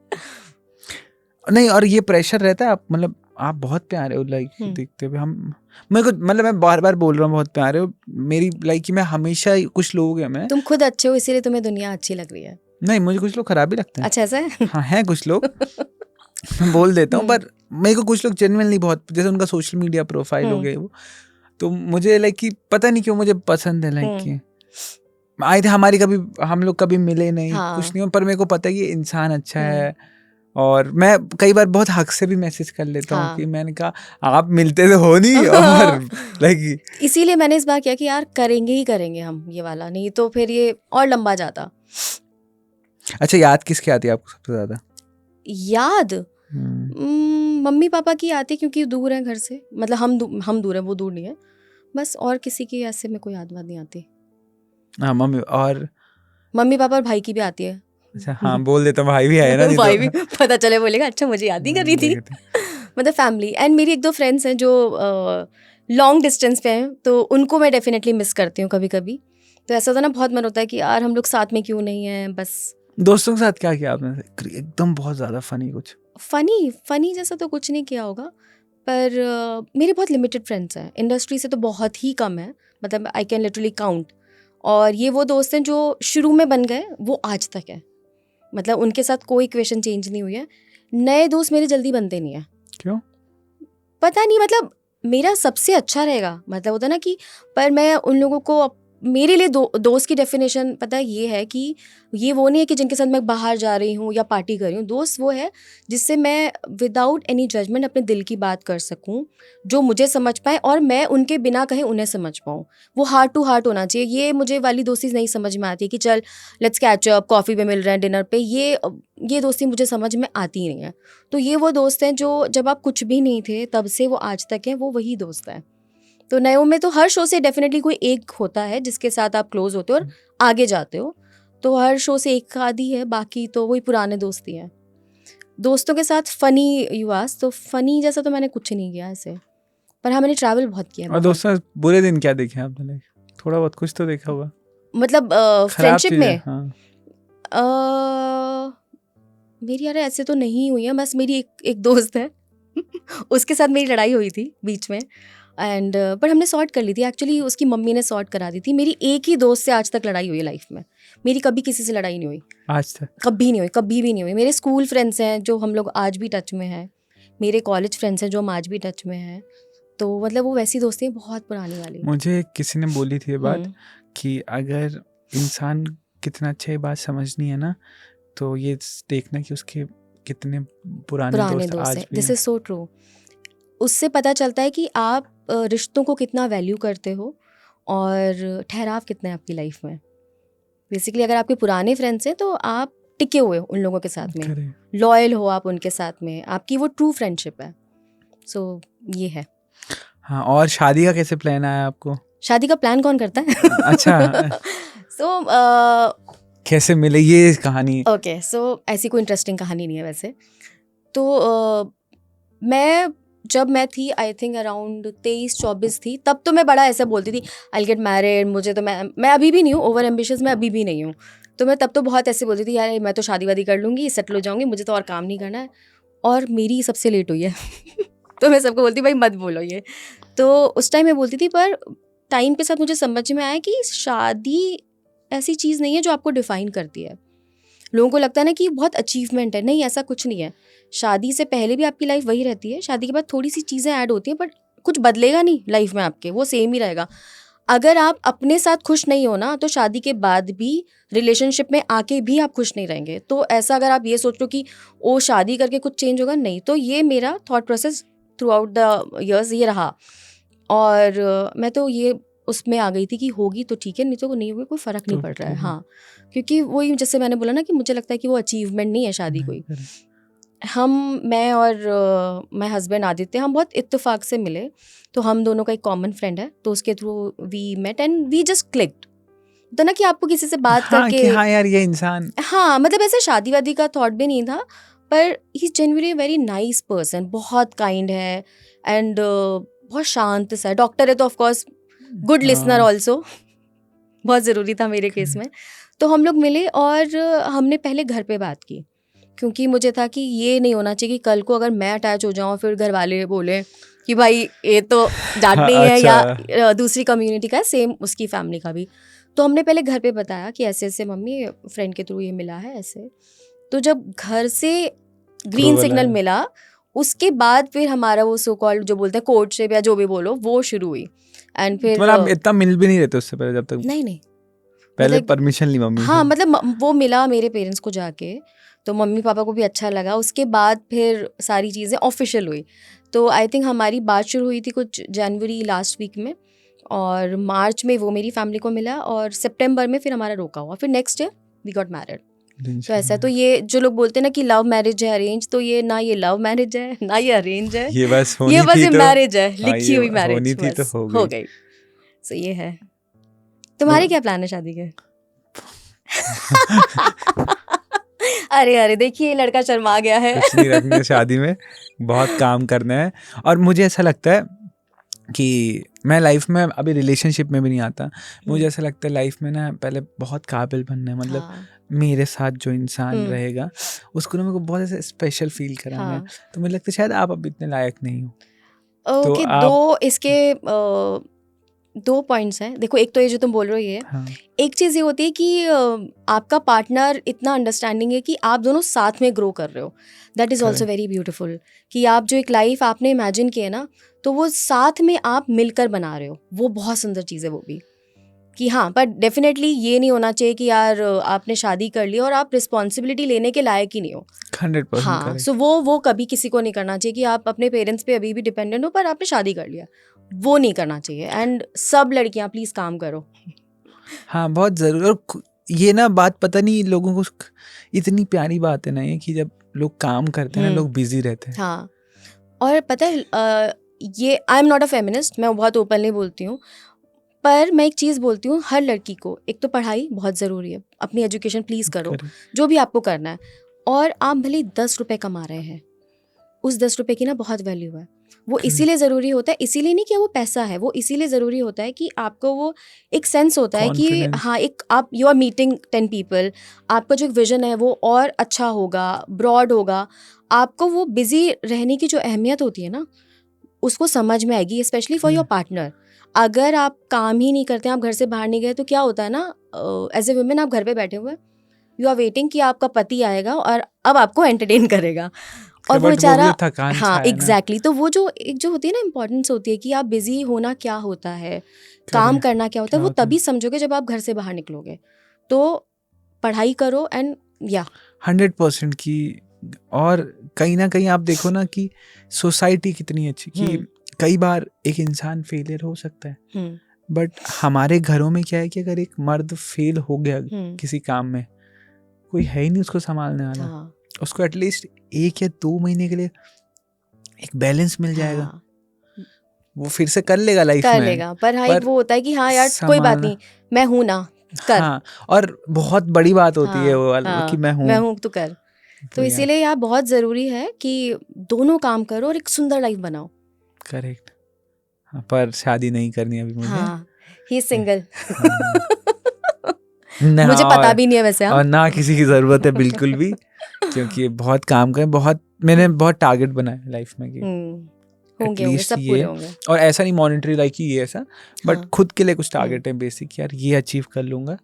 नहीं, और ये प्रेशर रहता है, आप मतलब आप बहुत प्यारे हो लाइक देखते हुए, हम मेरे को मतलब मैं बार बार बोल रहा हूँ बहुत प्यारे हो मेरी लाइक कि मैं हमेशा कुछ लोग हैं, मैं तुम खुद अच्छे हो इसीलिए तुम्हें दुनिया अच्छी लग रही है। नहीं, मुझे कुछ लोग खराब भी लगते हैं। अच्छा, ऐसा है? हाँ, हैं कुछ लोग मैं बोल देता हूँ, पर मेरे को कुछ लोग जेन्युइनली बहुत, जैसे उनका सोशल मीडिया प्रोफाइल हो गया वो, तो मुझे लाइक कि पता नहीं क्यों मुझे पसंद है, लाइक कि आए थे हमारी कभी हम लोग कभी मिले नहीं, कुछ नहीं, पर मेरे को पता है कि इंसान अच्छा है। और मैं कई बार बहुत हक से भी मैसेज कर लेता हूँ कि मैंने कहा आप मिलते तो हो नहीं, और लाइक इसीलिए मैंने इस बार किया कि यार करेंगे ही करेंगे हम ये वाला, नहीं तो फिर ये और लंबा जाता। अच्छा, याद किसकी आती है आपको सबसे ज्यादा? याद मम्मी पापा की आती, क्योंकि दूर है घर से, मतलब हम दूर है, वो दूर नहीं है, बस। और किसी की ऐसे में कोई याद नहीं आती। हाँ, मम्मी पापा और भाई की भी आती है। अच्छा, हाँ, बोल देता हूँ, भाई भी है ना। भाई भी पता चले बोलेगा अच्छा मुझे याद नहीं कर रही थी। मतलब फैमिली एंड मेरी 1-2 फ्रेंड्स हैं जो लॉन्ग डिस्टेंस पे हैं, तो उनको मैं डेफिनेटली मिस करती हूँ कभी कभी। तो ऐसा होता है ना, बहुत मन होता है कि यार हम लोग साथ में क्यों नहीं है। बस दोस्तों के साथ क्या किया आपने एकदम बहुत ज्यादा फनी? कुछ फनी जैसा तो कुछ नहीं किया होगा, पर मेरे बहुत लिमिटेड फ्रेंड्स हैं, इंडस्ट्री से तो बहुत ही कम है, मतलब आई कैन लिटरली काउंट। और ये वो दोस्त हैं जो शुरू में बन गए वो आज तक है, मतलब उनके साथ कोई इक्वेशन चेंज नहीं हुई है। नए दोस्त मेरे जल्दी बनते नहीं है, क्यों? पता नहीं, मतलब मेरा सबसे अच्छा रहेगा, मतलब होता है ना कि, पर मैं उन लोगों को मेरे लिए दोस्त की डेफिनेशन पता है ये है कि ये वो नहीं है कि जिनके साथ मैं बाहर जा रही हूँ या पार्टी कर रही हूँ। दोस्त वो है जिससे मैं विदाउट एनी जजमेंट अपने दिल की बात कर सकूँ, जो मुझे समझ पाए और मैं उनके बिना कहे उन्हें समझ पाऊँ। वो हार्ट टू हार्ट होना चाहिए। ये मुझे वाली दोस्ती नहीं समझ में आती है कि चल लेट्स कैच अप, कॉफ़ी पे मिल रहे हैं, डिनर पे, ये दोस्ती मुझे समझ में आती नहीं है। तो ये वो दोस्त हैं जो जब आप कुछ भी नहीं थे तब से वो आज तक हैं, वो वही दोस्त हैं। तो नयों में तो हर शो से डेफिनेटली कोई एक होता है जिसके साथ आप क्लोज होते हो और आगे जाते हो, तो हर शो से एक आधी है, बाकी तो वही पुराने दोस्ती हैं। दोस्तों के साथ फ़नी युवास, तो फ़नी जैसा तो मैंने कुछ नहीं किया ऐसे, पर हाँ मैंने ट्रैवल बहुत किया है। और दोस्तों बुरे दिन क्या देखे आपने? थोड़ा बहुत कुछ तो देखा होगा, मतलब खराब फ्रेंडशिप चीजें। में हाँ। मेरी यार ऐसे तो नहीं हुई है, बस मेरी एक दोस्त है उसके साथ मेरी लड़ाई हुई थी बीच में, एंड पर हमने सॉर्ट कर ली थी। एक्चुअली उसकी मम्मी ने सॉर्ट करा दी थी। मेरी एक ही दोस्त से आज तक लड़ाई हुई है लाइफ में, मेरी कभी किसी से लड़ाई नहीं हुई आज तक कभी नहीं हुई, कभी भी नहीं हुई। मेरे स्कूल फ्रेंड्स हैं जो हम लोग आज भी टच में हैं, मेरे कॉलेज फ्रेंड्स हैं जो हम आज भी टच में हैं, तो मतलब वो वैसी दोस्ती है बहुत पुरानी वाली। मुझे किसी ने बोली थी ये बात हम्म, कि अगर इंसान कितना अच्छा ये बात समझनी है ना, तो ये देखना कि उसके कितने पुराने पुराने दोस्त दोस्त आज हैं, भी दिस हैं। Is so true. उससे पता चलता है कि आप रिश्तों को कितना वैल्यू करते हो और ठहराव कितना है आपकी लाइफ में। बेसिकली अगर आपके पुराने फ्रेंड्स हैं तो आप टिके हुए हो उन लोगों के साथ में, Correct. लॉयल हो आप उनके साथ में, आपकी वो ट्रू फ्रेंडशिप है। सो ये है। हाँ, और शादी का कैसे प्लान आया आपको? शादी का प्लान कौन करता है? अच्छा। सो कैसे मिले ये कहानी? ओके, सो ऐसी कोई इंटरेस्टिंग कहानी नहीं है वैसे तो। जब मैं थी आई थिंक अराउंड 23-24 थी, तब तो मैं बड़ा ऐसा बोलती थी आई गेट मैरिड। मुझे तो मैं अभी भी नहीं हूँ ओवर एम्बिशियस, मैं अभी भी नहीं हूँ। तो मैं तब तो बहुत ऐसे बोलती थी यार मैं तो शादी वादी कर लूँगी, सेटल हो जाऊँगी, मुझे तो और काम नहीं करना है। और मेरी सबसे लेट हुई है तो मैं सबको बोलती भाई मत बोलो ये। तो उस टाइम मैं बोलती थी, पर टाइम के साथ मुझे समझ में आया कि शादी ऐसी चीज़ नहीं है जो आपको डिफाइन करती है। लोगों को लगता है ना कि बहुत अचीवमेंट है, नहीं ऐसा कुछ नहीं है। शादी से पहले भी आपकी लाइफ वही रहती है, शादी के बाद थोड़ी सी चीज़ें ऐड होती हैं, बट कुछ बदलेगा नहीं लाइफ में आपके, वो सेम ही रहेगा। अगर आप अपने साथ खुश नहीं हो ना, तो शादी के बाद भी रिलेशनशिप में आके भी आप खुश नहीं रहेंगे। तो ऐसा अगर आप ये सोच लो कि ओ शादी करके कुछ चेंज होगा, नहीं। तो ये मेरा thought process through out the years ये रहा, और मैं तो ये उसमें आ गई थी कि होगी तो ठीक है, नहीं तो नहीं होगी, कोई फ़र्क नहीं तो पड़ रहा है। ठीक है। हाँ, क्योंकि वही जैसे मैंने बोला ना कि मुझे लगता है कि वो अचीवमेंट नहीं है शादी कोई। मैं और मैं हस्बैंड आदित्य, हम बहुत इत्तेफाक से मिले। तो हम दोनों का एक कॉमन फ्रेंड है, तो उसके through we met and we just clicked. तो ना कि आपको किसी से बात हाँ, करके, कि हाँ यार ये इंसान, हाँ मतलब ऐसे शादी वादी का थॉट भी नहीं था, पर he is generally very nice person, बहुत काइंड है एंड बहुत शांत सा है। डॉक्टर है तो ऑफकोर्स गुड लिसनर ऑल्सो, बहुत ज़रूरी था मेरे केस में। तो हम लोग मिले और हमने पहले घर पे बात की, क्योंकि मुझे था कि ये नहीं होना चाहिए कि कल को अगर मैं अटैच हो जाऊँ फिर घर वाले बोले कि भाई ये तो जाट नहीं है, अच्छा। या दूसरी कम्युनिटी का है, सेम उसकी फैमिली का भी। तो हमने पहले घर पे बताया कि ऐसे ऐसे मम्मी फ्रेंड के थ्रू ये मिला है ऐसे। तो जब घर से ग्रीन Approval सिग्नल आया। मिला, उसके बाद फिर हमारा वो सो कॉल्ड जो बोलते हैं कोर्टशिप या जो भी बोलो, वो शुरू हुई। एंड फिर मतलब आप इतना मिल भी नहीं रहते उससे पहले, जब तक नहीं पहले मतलब परमिशन ली मम्मी हाँ से? मतलब वो मिला मेरे पेरेंट्स को जाके, तो मम्मी पापा को भी अच्छा लगा। उसके बाद फिर सारी चीज़ें ऑफिशियल हुई। तो आई थिंक हमारी बात शुरू हुई थी कुछ जनवरी लास्ट वीक में, और मार्च में वो मेरी फैमिली को मिला, और सितंबर में फिर हमारा रोका हुआ, फिर next year we got married. तो ऐसा, तो ये जो लोग बोलते हैं ना कि लव मैरिज है अरेंज, तो ये ना ये लव मैरिज है ना ये अरेंज है, ये बस होनी ये बस थी ये तो मैरिज है, हाँ, लिखी ये हुई मैरिज होनी थी तो बस हो हो गई। गई। सो ये है। तुम्हारे क्या प्लान है शादी के? अरे अरे देखिए ये लड़का शर्मा गया है। कुछ नहीं रखने शादी में, बहुत काम करना है। और मुझे ऐसा लगता है कि मैं लाइफ में अभी रिलेशनशिप में भी नहीं आता, मुझे ऐसा लगता है लाइफ में ना पहले बहुत काबिल बनना है, मतलब हाँ, मेरे साथ जो इंसान हम्म, रहेगा उसको ना मेरे को बहुत ऐसा स्पेशल फील कराना है। हाँ। तो मुझे लगता है शायद आप अब इतने लायक नहीं हो। तो ओके, आप दो इसके 2 पॉइंट्स हैं। देखो, एक तो ये जो तुम बोल रहे हो ये है। हाँ एक चीज़ ये होती है कि आपका पार्टनर इतना अंडरस्टैंडिंग है कि आप दोनों साथ में ग्रो कर रहे हो। That is also Correct. Very beautiful कि आप जो एक लाइफ आपने इमेजिन की है ना, तो वो साथ में आप मिलकर बना रहे हो। वो बहुत सुंदर चीज़ है वो भी। कि हाँ, पर डेफिनेटली ये नहीं होना चाहिए कि यार आपने शादी कर ली और आप रिस्पॉन्सिबिलिटी लेने के लायक ही नहीं हो। 100% हाँ, करेक्ट। सो वो कभी किसी को नहीं करना चाहिए कि आप अपने पेरेंट्स पे अभी भी डिपेंडेंट हो पर आपने शादी कर लिया। वो नहीं करना चाहिए। एंड सब लड़कियां प्लीज़ काम करो। हाँ बहुत ज़रूर। और ये ना बात पता नहीं लोगों को, इतनी प्यारी बात है ना ये, कि जब लोग काम करते हैं ना, लोग बिजी रहते हैं। हाँ, और पता है ये I am not a feminist, मैं बहुत ओपनली बोलती हूँ, पर मैं एक चीज़ बोलती हूँ, हर लड़की को एक तो पढ़ाई बहुत ज़रूरी है। अपनी एजुकेशन प्लीज़ करो, Correct. जो भी आपको करना है। और आप भले 10 रुपये कमा रहे हैं, उस 10 रुपये की ना बहुत वैल्यू है। वो इसीलिए ज़रूरी होता है, इसीलिए नहीं कि वो पैसा है, वो इसीलिए ज़रूरी होता है कि आपको वो एक सेंस होता है कि Confidence. हाँ, एक आप यू आर मीटिंग 10 पीपल, आपका जो एक विजन है वो और अच्छा होगा, ब्रॉड होगा। आपको वो बिजी रहने की जो अहमियत होती है ना, उसको समझ में आएगी, स्पेशली फॉर योर पार्टनर। अगर आप काम ही नहीं करते, आप घर से बाहर नहीं गए, तो क्या होता है ना, एज ए वुमेन आप घर पे बैठे हुए, यू आर वेटिंग कि आपका पति आएगा और अब आपको एंटरटेन करेगा। और वो But बेचारा, भी थकान हाँ छाया ना। एग्जैक्टली, तो वो जो एक जो होती है ना इम्पोर्टेंस होती है कि आप बिजी होना क्या होता है, काम Correct. करना क्या होता है, क्या वो होता है? तभी समझोगे जब आप घर से बाहर निकलोगे। तो पढ़ाई करो एंड या 100% की। और कहीं ना कहीं आप देखो ना कि सोसाइटी कितनी अच्छी, कि कई बार एक इंसान फेलियर हो सकता है, बट हमारे घरों में क्या है कि अगर एक मर्द फेल हो गया किसी काम में, कोई है ही नहीं उसको संभालने वाला। हाँ, उसको एटलीस्ट 1 या 2 महीने के लिए एक बैलेंस मिल जाएगा। हाँ, वो फिर से कर लेगा लाइफ कर में। लेगा। पर हाँ, एक पर वो होता है कि हाँ यार कोई बात संभालना- नहीं, मैं हूँ ना, कर। हाँ, और बहुत बड़ी बात होती है वो वाला हाँ, कि मैं हूँ। तो कर। तो यार, इसीलिए यार बहुत ज़रूरी है कि दोनों काम करो और एक सुंदर लाइफ बनाओ। करेक्ट। हाँ, पर शादी नहीं करनी अभी मुझे। हाँ, ही सिंगल। ना, मुझे पता भी नहीं है वैसे। और ना किसी की ज़रूरत है बिल्कुल भी, क्योंकि बहुत काम करें, मैंने बहुत टारगेट बनाए लाइफ में कि होंगे At least सब ये, पूरे होंगे। और ऐसा नहीं मॉनेटरी लाइक कि ये ऐसा, बट हाँ। खुद के लिए कुछ टारगेट है बेसिक, यार ये अचीव कर लूंगा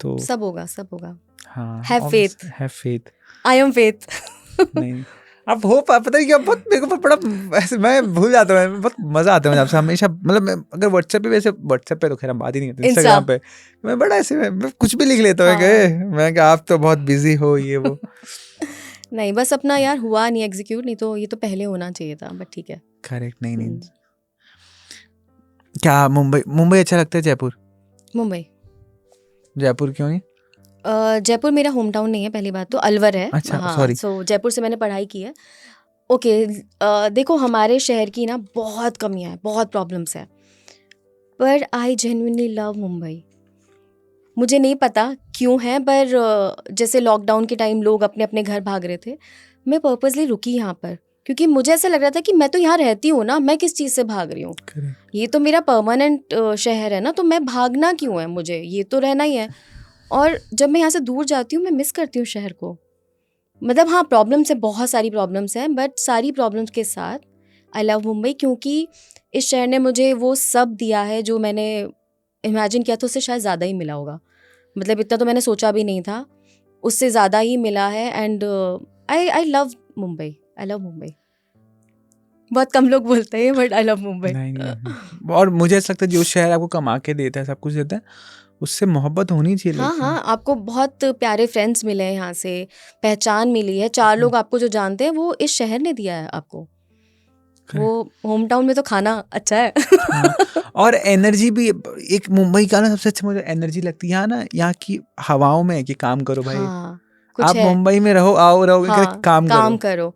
तो सब होगा, सब होगा। हाँ, Have faith. Have faith. I am faith. नहीं, अब हो पता नहीं क्या, बहुत मेरे को बड़ा ऐसे मैं भूल जाता हूँ, बहुत मजा आता है मुझे आपसे हमेशा। मतलब मैं अगर व्हाट्सएप पे, वैसे व्हाट्सएप पे तो खैर हम बात ही नहीं करते, इंस्टाग्राम पे मैं बड़ा ऐसे मैं कुछ भी लिख लेता हूँ। मैं कहा आप तो बहुत बिजी हो, ये वो। नहीं, बस अपना यार हुआ नहीं एग्जीक्यूट, नहीं तो ये तो पहले होना चाहिए था, बट ठीक है। करेक्ट। नहीं क्या मुंबई अच्छा लगता है? मुंबई जयपुर क्यों नहीं? जयपुर मेरा होम टाउन नहीं है, पहली बात तो अलवर है। अच्छा, हाँ, sorry. सो जयपुर से मैंने पढ़ाई की है। ओके, देखो हमारे शहर की ना बहुत कमियां हैं, बहुत प्रॉब्लम्स है, पर आई जेन्युइनली लव मुंबई। मुझे नहीं पता क्यों है, पर जैसे लॉकडाउन के टाइम लोग अपने अपने घर भाग रहे थे, मैं पर्पसली रुकी यहाँ पर, क्योंकि मुझे ऐसा लग रहा था कि मैं तो यहाँ रहती हूँ ना, मैं किस चीज़ से भाग रही हूँ। ये तो मेरा परमानेंट शहर है ना, तो मैं भागना क्यों है, मुझे ये तो रहना ही है। और जब मैं यहाँ से दूर जाती हूँ, मैं मिस करती हूँ शहर को। मतलब हाँ, प्रॉब्लम्स है, बहुत सारी प्रॉब्लम्स हैं, बट सारी प्रॉब्लम्स के साथ आई लव मुंबई, क्योंकि इस शहर ने मुझे वो सब दिया है जो मैंने इमेजिन किया था, उससे शायद ज़्यादा ही मिला होगा। मतलब इतना तो मैंने सोचा भी नहीं था, उससे ज़्यादा ही मिला है। And I love Mumbai, I love Mumbai. बहुत कम लोग बोलते हैं बट आई लव मुंबई। नहीं। और मुझे ऐसा लगता है जो शहर आपको कमा के देता है, सब कुछ देता है, उससे मोहब्बत होनी चाहिए। हाँ हाँ, आपको बहुत प्यारे फ्रेंड्स मिले हैं यहाँ से, पहचान मिली है, 4 लोग आपको जो जानते हैं वो इस शहर ने दिया है आपको। वो होम टाउन में तो खाना अच्छा है। हाँ, और एनर्जी भी एक मुंबई का ना सबसे अच्छा मुझे एनर्जी लगती है यहाँ ना, यहाँ की हवाओं में कि काम करो भाई। हाँ, कुछ आप है। मुंबई में रहोगे हाँ, काम करो।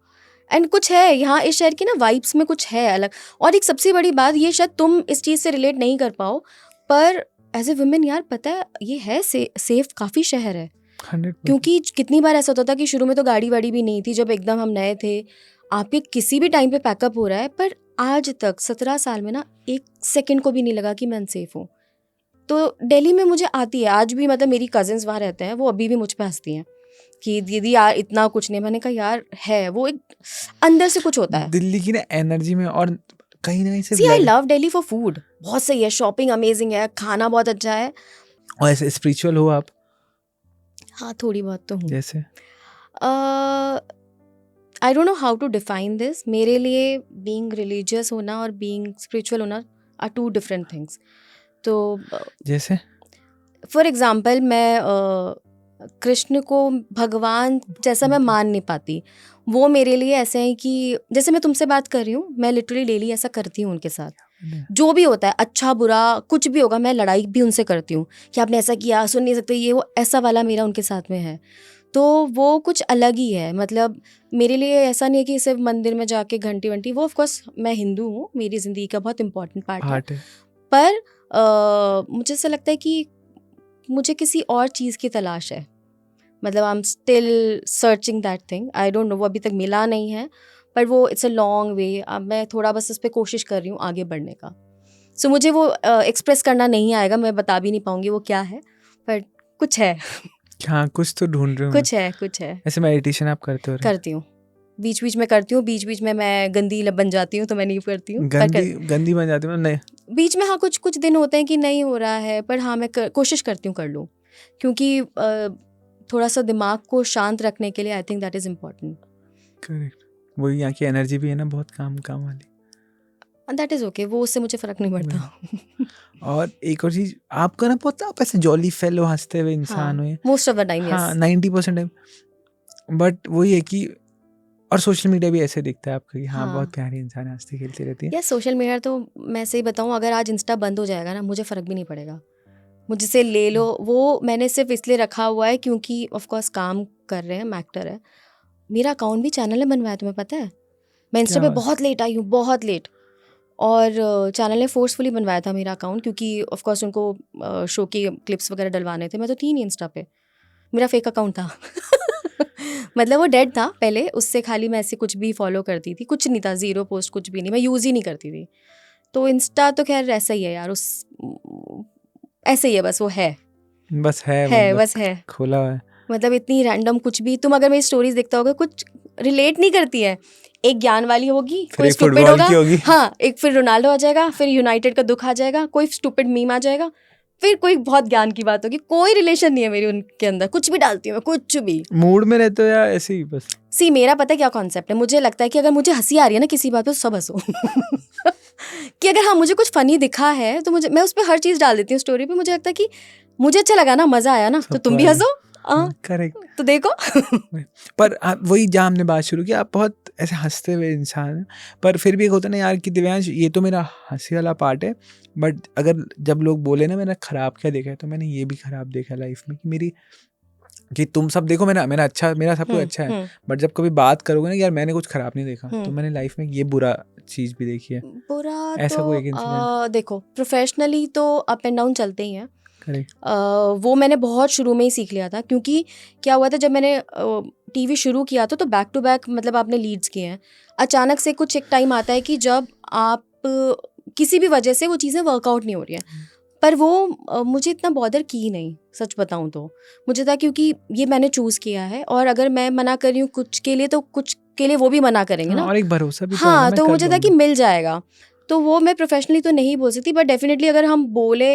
एंड कुछ है यहाँ इस शहर की ना वाइब्स में, कुछ है अलग। और एक सबसे बड़ी बात, ये शायद तुम इस चीज़ से रिलेट नहीं कर पाओ, पर एज ए वुमेन यार पता है ये है सेफ काफ़ी शहर है। 100%। क्योंकि कितनी बार ऐसा होता था कि शुरू में तो गाड़ी वाड़ी भी नहीं थी, जब एकदम हम नए थे, आपके किसी भी टाइम पे पैकअप हो रहा है, पर आज तक 17 साल में ना 1 सेकंड को भी नहीं लगा कि मैं अनसेफ हूँ। तो दिल्ली में मुझे आती है आज भी, मतलब मेरी कजिन्स वहाँ रहते हैं, वो अभी भी मुझ पे हंसती हैं कि दीदी यार इतना कुछ नहीं। मैंने कहा यार है, वो एक अंदर से कुछ होता है। दिल्ली की ना एनर्जी में, और कहीं ना कहीं से see I love Delhi for food, बहुत सही है, शॉपिंग अमेजिंग है, खाना बहुत अच्छा है। और ऐसे स्पिरिचुअल हो आप? हाँ थोड़ी बहुत तो हूँ। जैसे I don't know how to define this. मेरे लिए बीइंग रिलीजियस होना और बीइंग स्पिरिचुअल होना आर टू डिफरेंट थिंग्स। तो जैसे फॉर एग्जाम्पल मैं कृष्ण को भगवान जैसा मैं मान नहीं पाती। वो मेरे लिए ऐसे हैं कि जैसे मैं तुमसे बात कर रही हूँ, मैं लिटरली डेली ऐसा करती हूँ उनके साथ। जो भी होता है, अच्छा बुरा कुछ भी होगा, मैं लड़ाई भी उनसे करती हूँ कि आपने ऐसा किया, सुन नहीं सकते, ये वो, ऐसा वाला मेरा उनके साथ में है। तो वो कुछ अलग ही है। मतलब मेरे लिए ऐसा नहीं है कि सिर्फ मंदिर में जाके घंटी वंटी, वो ऑफकोर्स मैं हिंदू हूँ, मेरी ज़िंदगी का बहुत इंपॉर्टेंट पार्ट है। पर मुझे ऐसा लगता है कि मुझे किसी और चीज़ की तलाश है। मतलब I am still searching that thing, I don't no, वो अभी तक मिला नहीं है, पर वो इट्स अ लॉन्ग वे। अब मैं थोड़ा बस उस पर कोशिश कर रही हूँ आगे बढ़ने का। सो मुझे वो एक्सप्रेस करना नहीं आएगा, मैं बता भी नहीं पाऊँगी वो क्या है, पर कुछ है। हाँ, कुछ तो ढूंढ रहे हो। कुछ है। ऐसे मेडिटेशन आप करते हो? करती हूँ, बीच बीच में करती हूँ, बीच बीच में मैं गंदी बन जाती हूँ तो मैं नहीं करती हूँ। गंदी बन जाती हूँ नहीं बीच में, हाँ कुछ दिन होते हैं कि नहीं हो रहा है, पर हाँ मैं कोशिश करती हूँ कर लूँ, क्योंकि थोड़ा सा दिमाग को शांत रखने के लिए I think that is important. Correct. वही यहाँ की एनर्जी भी है ना बहुत काम वाली। दैट इज़ ओके, वो उससे मुझे फ़र्क नहीं पड़ता। और एक और चीज़, आपका ना बहुत आप ऐसे जॉली फेलो हंसते हुए इंसान हुए मोस्ट ऑफ द टाइम। हाँ 90% टाइम। बट वही है कि और सोशल मीडिया भी ऐसे दिखता है आपका कि हाँ बहुत प्यारी इंसान है, हंसती खेलती रहती है। या सोशल मीडिया तो मैं सही बताऊँ, अगर आज इंस्टा बंद हो जाएगा ना, मुझे फ़र्क भी नहीं पड़ेगा, मुझसे ले लो। वो मैंने सिर्फ इसलिए रखा हुआ है क्योंकि ऑफकोर्स काम कर रहे हैं, हम एक्टर है। मेरा अकाउंट भी चैनल ने बनवाया, तुम्हें पता है? मैं इंस्टा पे बहुत लेट आई हूँ, बहुत लेट, और चैनल ने फोर्सफुली बनवाया था मेरा अकाउंट, क्योंकि ऑफकोर्स उनको शो की क्लिप्स वगैरह डलवाने थे। मैं तो थी नहीं इंस्टा पे, मेरा फेक अकाउंट था। मतलब वो डेड था पहले, उससे खाली मैं ऐसे कुछ भी फॉलो करती थी, कुछ नहीं था, ज़ीरो पोस्ट, कुछ भी नहीं, मैं यूज़ ही नहीं करती थी। तो इंस्टा तो खैर ऐसा ही है यार, उस ऐसे ही है, बस वो है बस है मतलब बस है खोला हुआ है। मतलब इतनी रैंडम कुछ भी, तुम अगर मेरी स्टोरीज देखता होगा, कुछ रिलेट नहीं करती है। एक ज्ञान वाली होगी, कोई स्टूपिड होगा, हाँ, एक फिर रोनाल्डो आ जाएगा, फिर यूनाइटेड का दुख आ जाएगा, कोई स्टूपिड मीम आ जाएगा, फिर कोई बहुत ज्ञान की बात होगी। कोई रिलेशन नहीं है मेरी उनके अंदर, कुछ भी डालती हूँ मैं, कुछ भी। मूड में रहते हो या ऐसे ही बस? सी मेरा पता है क्या कॉन्सेप्ट है, मुझे लगता है कि अगर मुझे हंसी आ रही है ना किसी बात पे, तो सब हंसो। कि अगर हाँ मुझे कुछ फनी दिखा है तो मैं उस पर हर चीज़ डाल देती हूँ स्टोरी पे। मुझे लगता है कि मुझे अच्छा लगा ना, मज़ा आया ना, तो तुम भी हंसो। करेक्ट। तो देखो। पर वही जहाँ हमने बात शुरू की, आप बहुत ऐसे हंसते हुए इंसान हैं, पर फिर भी एक होता है ना यार कि दिव्यांश ये तो मेरा हंसी वाला पार्ट है, बट अगर जब लोग बोले ना मैंने खराब क्या देखा है, तो मैंने ये भी खराब देखा लाइफ में कि मेरी, कि तुम सब देखो मेरा अच्छा, मेरा सब कुछ अच्छा है, बट जब कभी बात करोगे ना यार मैंने कुछ खराब नहीं देखा, तो मैंने लाइफ में ये बुरा चीज़ भी देखी है। बुरा ऐसा तो कोई एक इंसिडेंट? देखो, प्रोफेशनली तो अप एंड डाउन चलते ही हैं। करेक्ट। वो मैंने बहुत शुरू में ही सीख लिया था, क्योंकि क्या हुआ था जब मैंने टीवी शुरू किया था, तो बैक टू बैक मतलब आपने लीड्स किए हैं, अचानक से कुछ एक टाइम आता है कि जब आप किसी भी वजह से वो चीज़ें वर्कआउट नहीं हो रही हैं। पर वो मुझे इतना बॉदर की नहीं, सच बताऊं तो। मुझे था क्योंकि ये मैंने चूज़ किया है, और अगर मैं मना कर रही हूँ कुछ के लिए, तो कुछ के लिए वो भी मना करेंगे ना, और एक भरोसा भी हाँ, तो मुझे था कि मिल जाएगा। तो वो मैं प्रोफेशनली तो नहीं बोल सकती, बट डेफिनेटली अगर हम बोले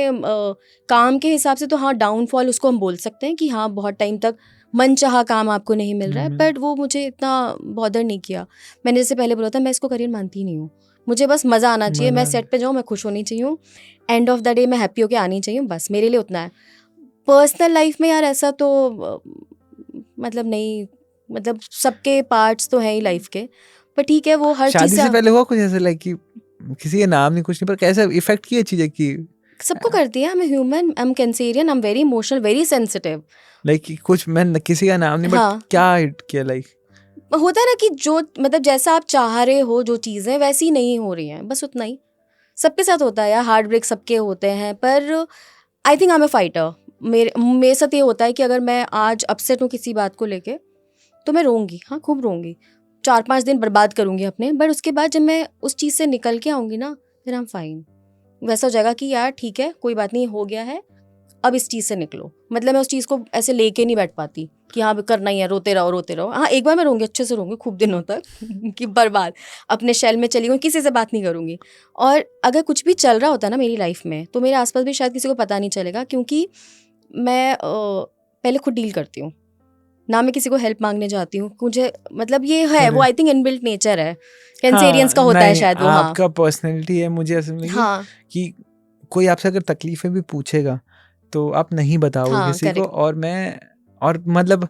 काम के हिसाब से, तो हाँ डाउनफॉल उसको हम बोल सकते हैं कि हाँ बहुत टाइम तक मनचाहा काम आपको नहीं मिल रहा है। बट वो मुझे इतना बॉदर नहीं किया। मैंने जैसे पहले बोला था, मैं इसको करियर मानती ही नहीं हूँ। मुझे बस मज़ा आना चाहिए, मैं सेट पे जाऊँ, मैं खुश होनी चाहिए, एंड ऑफ द डे मैं हैप्पी होके आनी चाहिए, बस मेरे लिए उतना है। पर्सनल लाइफ में यार ऐसा तो मतलब नहीं, मतलब सबके पार्ट्स तो हैं ही लाइफ के, पर ठीक है वो हर चीज़ शादी से पहले हुआ कुछ ऐसे लाइक कि किसी के नाम नहीं कुछ नहीं, पर कैसा इफेक्ट किया चीज़ें कि सबको करती है। I am human, I am Cancerian, I am very emotional, very sensitive. Like कुछ मैं किसी का नाम नहीं, बट क्या हिट किया लाइक? होता है ना कि जो मतलब जैसा आप चाह रहे हो जो चीज़ें वैसी नहीं हो रही हैं, बस उतना ही। सबके साथ होता है यार, हार्ट ब्रेक सबके होते हैं, पर I think I am a fighter. मेरे साथ ये होता है कि अगर मैं आज अपसेट हूँ किसी बात को लेके, तो मैं रोऊंगी, हाँ खूब रोऊंगी, 4-5 दिन बर्बाद करूंगी अपने, बट उसके बाद जब मैं उस चीज़ से निकल के आऊँगी ना, फिर आई एम फाइन। वैसा हो जाएगा कि यार ठीक है, कोई बात नहीं, हो गया है, अब इस चीज़ से निकलो। मतलब मैं उस चीज़ को ऐसे लेके नहीं बैठ पाती कि हाँ करना ही है, रोते रहो। हाँ एक बार मैं रहूँगी, अच्छे से रहूँगी खूब दिनों तक कि बर्बाद, अपने शेल में चली गई, किसी से बात नहीं करूँगी। और अगर कुछ भी चल रहा होता ना मेरी लाइफ में, तो मेरे आसपास भी शायद किसी को पता नहीं चलेगा, क्योंकि मैं पहले खुद डील करती हूँ ना, मैं किसी को हेल्प मांगने जाती हूँ। मुझे मतलब ये है, वो आई थिंक इनबिल्ट नेचर है, कैंसेरियंस का होता है शायद वो। हाँ आपका पर्सनैलिटी है, मुझे ऐसा लगे हाँ कि कोई आपसे अगर तकलीफें भी पूछेगा तो आप नहीं बताओगे हाँ, किसी को। correct. और मतलब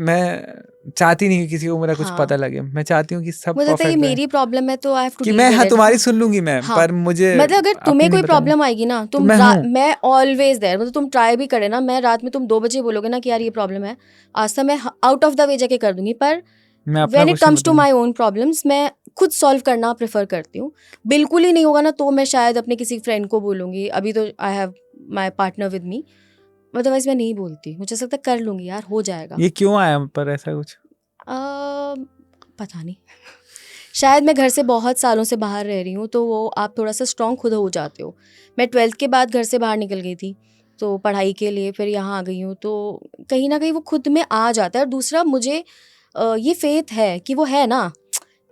मैं चाहती नहीं कि किसी को मेरा कुछ हाँ। पता लगे। मैं चाहती हूँ कि सब मुझे लगता है ये परफेक्ट रहे, मेरी प्रॉब्लम है, तो आई हैव टू कि डील मैं विद हाँ इट। तुम्हारी सुन लूंगी मैं, हाँ। पर मुझे मतलब अगर अपनी तुम्हें नहीं कोई बतानी। प्रॉब्लम आएगी ना, तुम मैं हूँ। मैं ऑलवेज देयर। मतलब तुम ट्राई भी करे ना, मैं रात में तुम 2 बजे बोलोगे ना कि यार ये प्रॉब्लम है, आज तक मैं आउट ऑफ द वे जाके कर दूंगी। पर मैं अपना व्हेन इट कुछ नहीं कम्स टू बताऊंगा। माई ओन प्रॉब्लम्स, मैं खुद सॉल्व करना प्रेफर करती हूँ। बिल्कुल ही नहीं होगा ना, तो मैं शायद अपने किसी फ्रेंड को बोलूँगी। अभी तो I have my partner with me, otherwise मैं नहीं बोलती। मुझे ऐसा लगता है कर लूँगी यार, हो जाएगा। ये क्यों आया पर ऐसा कुछ? पता नहीं, शायद मैं घर से बहुत सालों से बाहर रह रही हूँ, तो वो आप थोड़ा सा स्ट्रॉन्ग खुद हो जाते हो। मैं 12th के बाद घर से बाहर निकल गई थी, तो पढ़ाई के लिए, फिर यहाँ आ गई हूँ, तो कहीं ना कहीं वो खुद में आ जाता है। और दूसरा, मुझे ये फेथ है कि वो है ना,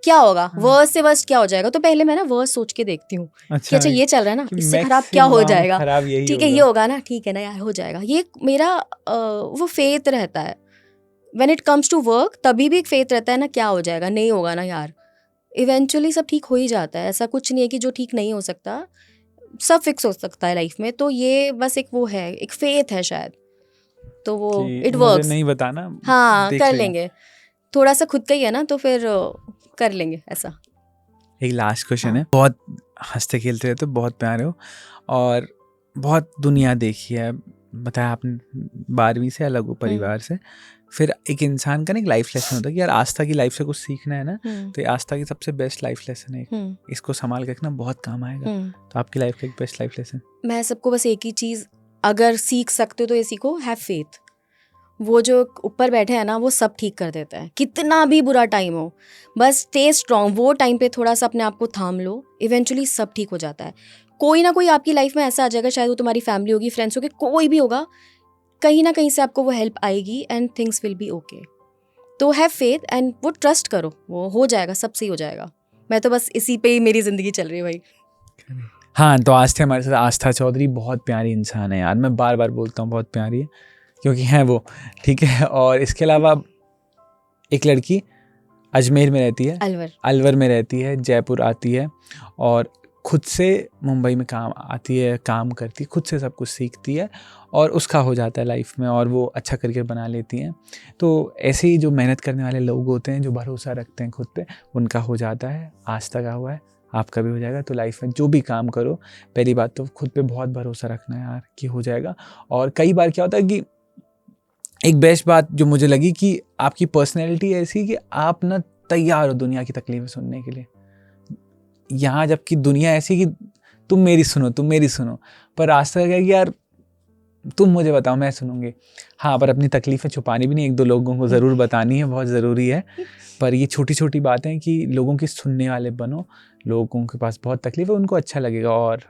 क्या होगा वर्स से वर्स्ट क्या हो जाएगा, तो पहले मैं ना वर्स सोच के देखती हूँ कि अच्छा ये चल रहा है ना, कि इससे खराब क्या हो maximum जाएगा, खराब यही ठीक है ये होगा ना, ठीक है ना यार, हो जाएगा। ये मेरा वो फेथ रहता है। When it comes to work, तभी भी एक फेथ रहता है ना, क्या हो जाएगा, नहीं होगा ना यार, इवेंचुअली सब ठीक हो ही जाता है। ऐसा कुछ नहीं है कि जो ठीक नहीं हो सकता, सब फिक्स हो सकता है लाइफ में। तो ये बस एक वो है, एक फेथ है शायद, तो वो कि इट मुझे वर्क्स। नहीं बताना, हाँ देख कर लेंगे। लेंगे, थोड़ा सा खुद का ही है ना, तो फिर कर लेंगे ऐसा। एक लास्ट क्वेश्चन हाँ। है। बहुत हंसते खेलते रहते हो, बहुत प्यारे हो और बहुत दुनिया देखी है। बताया आपने 12वीं से अलग हो परिवार से, फिर एक इंसान का ना एक लाइफ लेसन होता है कि यार आस्था की लाइफ से कुछ सीखना है ना, तो ये आस्था की सबसे बेस्ट लाइफ लेसन है। इसको संभाल के रखना, बहुत काम आएगा। तो आपकी लाइफ का एक बेस्ट लाइफ लेसन? मैं सबको बस एक ही चीज़ अगर सीख सकते हो तो ये सीखो, हैव फेथ। वो जो ऊपर बैठे हैं ना, वो सब ठीक कर देता है, कितना भी बुरा टाइम हो, बस स्टे स्ट्रॉन्ग। वो टाइम पे थोड़ा सा अपने आप को थाम लो, इवेंचुअली सब ठीक हो जाता है। कोई ना कोई आपकी लाइफ में ऐसा आ जाएगा, शायद वो तुम्हारी फैमिली होगी, फ्रेंड्स होगी, कोई भी होगा, कहीं ना कहीं से आपको वो हेल्प आएगी and things will be okay. तो हैव फेथ एंड वो ट्रस्ट करो, वो हो जाएगा, सब सही हो जाएगा। मैं तो बस इसी पे ही मेरी ज़िंदगी चल रही है भाई। हाँ, तो आज थे हमारे साथ आस्था चौधरी। बहुत प्यारी इंसान है यार, मैं बार बार बोलता हूँ बहुत प्यारी है, क्योंकि हैं वो, ठीक है। और इसके अलावा एक लड़की अजमेर में रहती है, अलवर में रहती है, जयपुर आती है और खुद से मुंबई में काम आती है, काम करती है, खुद से सब कुछ सीखती है और उसका हो जाता है लाइफ में, और वो अच्छा करियर बना लेती हैं। तो ऐसे ही जो मेहनत करने वाले लोग होते हैं, जो भरोसा रखते हैं खुद पे, उनका हो जाता है। आस्था का हुआ है, आपका भी हो जाएगा। तो लाइफ में जो भी काम करो, पहली बात तो खुद पे बहुत भरोसा रखना है यार कि हो जाएगा। और कई बार क्या होता है कि एक बेस्ट बात जो मुझे लगी कि आपकी पर्सनैलिटी ऐसी कि आप ना तैयार हो दुनिया की तकलीफें सुनने के लिए। यहाँ जबकि दुनिया ऐसी कि तुम मेरी सुनो, पर आस्था क्या है कि यार तुम मुझे बताओ, मैं सुनूंगी। हाँ, पर अपनी तकलीफें छुपानी भी नहीं, 1-2 लोगों को ज़रूर बतानी है, बहुत ज़रूरी है। पर ये छोटी छोटी बातें कि लोगों की सुनने वाले बनो। लोगों के पास बहुत तकलीफ है, उनको अच्छा लगेगा। और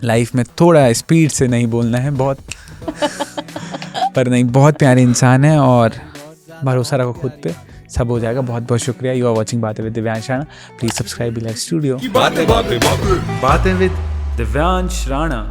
लाइफ में थोड़ा स्पीड से नहीं बोलना है बहुत पर नहीं, बहुत प्यारे इंसान है और भरोसा रखो खुद पे, सब हो जाएगा। बहुत बहुत शुक्रिया। You are watching Baatein with Divyansh Rana. Please subscribe belike studio. Baatein Baatein Baatein बातें विद दिव्यांश राणा।